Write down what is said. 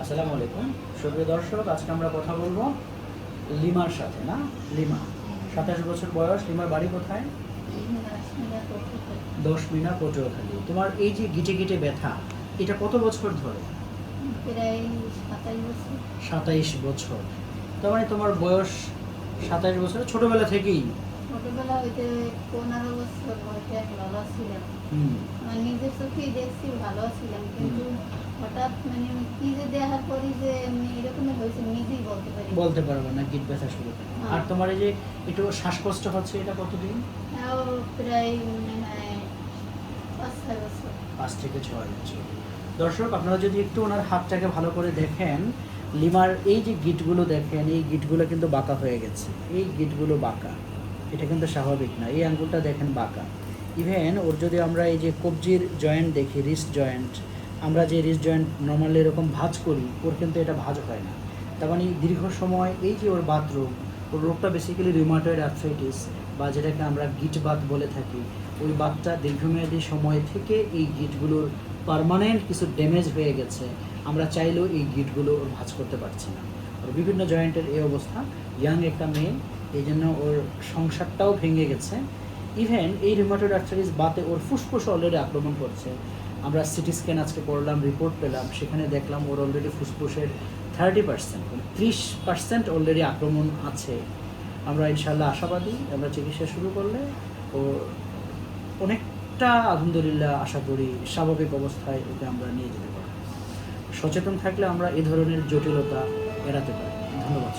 আসসালামু আলাইকুম সুপ্রিয় দর্শক, আজকে আমরা কথা বলবো লিমার সাথে। না, লিমা 27 বছর বয়স। লিমার বাড়ি কোথায়? 10 মিনা পটুয়াখালী। তোমার এই যে গিটে গিটে ব্যথা, এটা কত বছর ধরে? প্রায় 27 বছর। 27 বছর। তার মানে তোমার বয়স 27 বছর, ছোটবেলা থেকেই? ছোটবেলা হইতে 15 বছর বয়সে আমি ভালো ছিলাম। হুম। আমার নিজের চোখেই দেখছি ভালো ছিলাম, কিন্তু হঠাৎ মানে কি যে দেখার পরই যে এমনি এরকমই হয়েছে নিজেই বলতে পারবে না, গিট ব্যথা শুরু করে। আর তোমার এই যে একটু শ্বাসকষ্ট হচ্ছে, এটা কতদিন? তাও প্রায় মনে হয় 5-6 বছর। 5 থেকে 6 বছর। দর্শক, আপনারা যদি একটু ওনার হাতটাকে ভালো করে দেখেন, লিমার এই যে গিটগুলো দেখেন, এই গিটগুলো কিন্তু বাঁকা হয়ে গেছে। এই গিটগুলো বাঁকা, এটা কিন্তু স্বাভাবিক না। এই আঙ্গুলটা দেখেন বাঁকা। ইভেন ওর যদি আমরা এই যে কবজির জয়েন্ট দেখি, রিস্ট জয়েন্ট, আমরা যে রিস্ট জয়েন্ট নর্মালি এরকম ভাঁজ করি, ওর কিন্তু এটা ভাঁজ হয় না। তার মানে দীর্ঘ সময় এই যে ওর বাথরুম, ওর রোগটা বেসিক্যালি রিউমাটয়েড আর্থ্রাইটিস, বা যেটাকে আমরা গিট বাত বলে থাকি। ওই বাতটা দীর্ঘমেয়াদী সময় থেকে এই গিটগুলোর পার্মানেন্ট কিছু ড্যামেজ হয়ে গেছে। আমরা চাইলেও এই গিটগুলো ওর ভাঁজ করতে পারছি না। ওর বিভিন্ন জয়েন্টের এই অবস্থা। ইয়াং একটা মেয়ে, এই জন্য ওর সংসারটাও ভেঙে গেছে। ইভেন এই রিউমাটয়েড আর্থ্রাইটিস বাতে ওর ফুসফুস অলরেডি আক্রমণ করছে। আমরা সিটি স্ক্যান আজকে করলাম, রিপোর্ট পেলাম, সেখানে দেখলাম ওর অলরেডি ফুসফুসের 30%, 30% অলরেডি আক্রমণ আছে। আমরা ইনশাল্লাহ আশাবাদী, আমরা চিকিৎসা শুরু করলে ও অনেকটা আলহামদুলিল্লাহ আশা করি স্বাভাবিক অবস্থায় ওকে আমরা নিয়ে যেতে পারব। সচেতন থাকলে আমরা এ ধরনের জটিলতা এড়াতে পারি। ধন্যবাদ।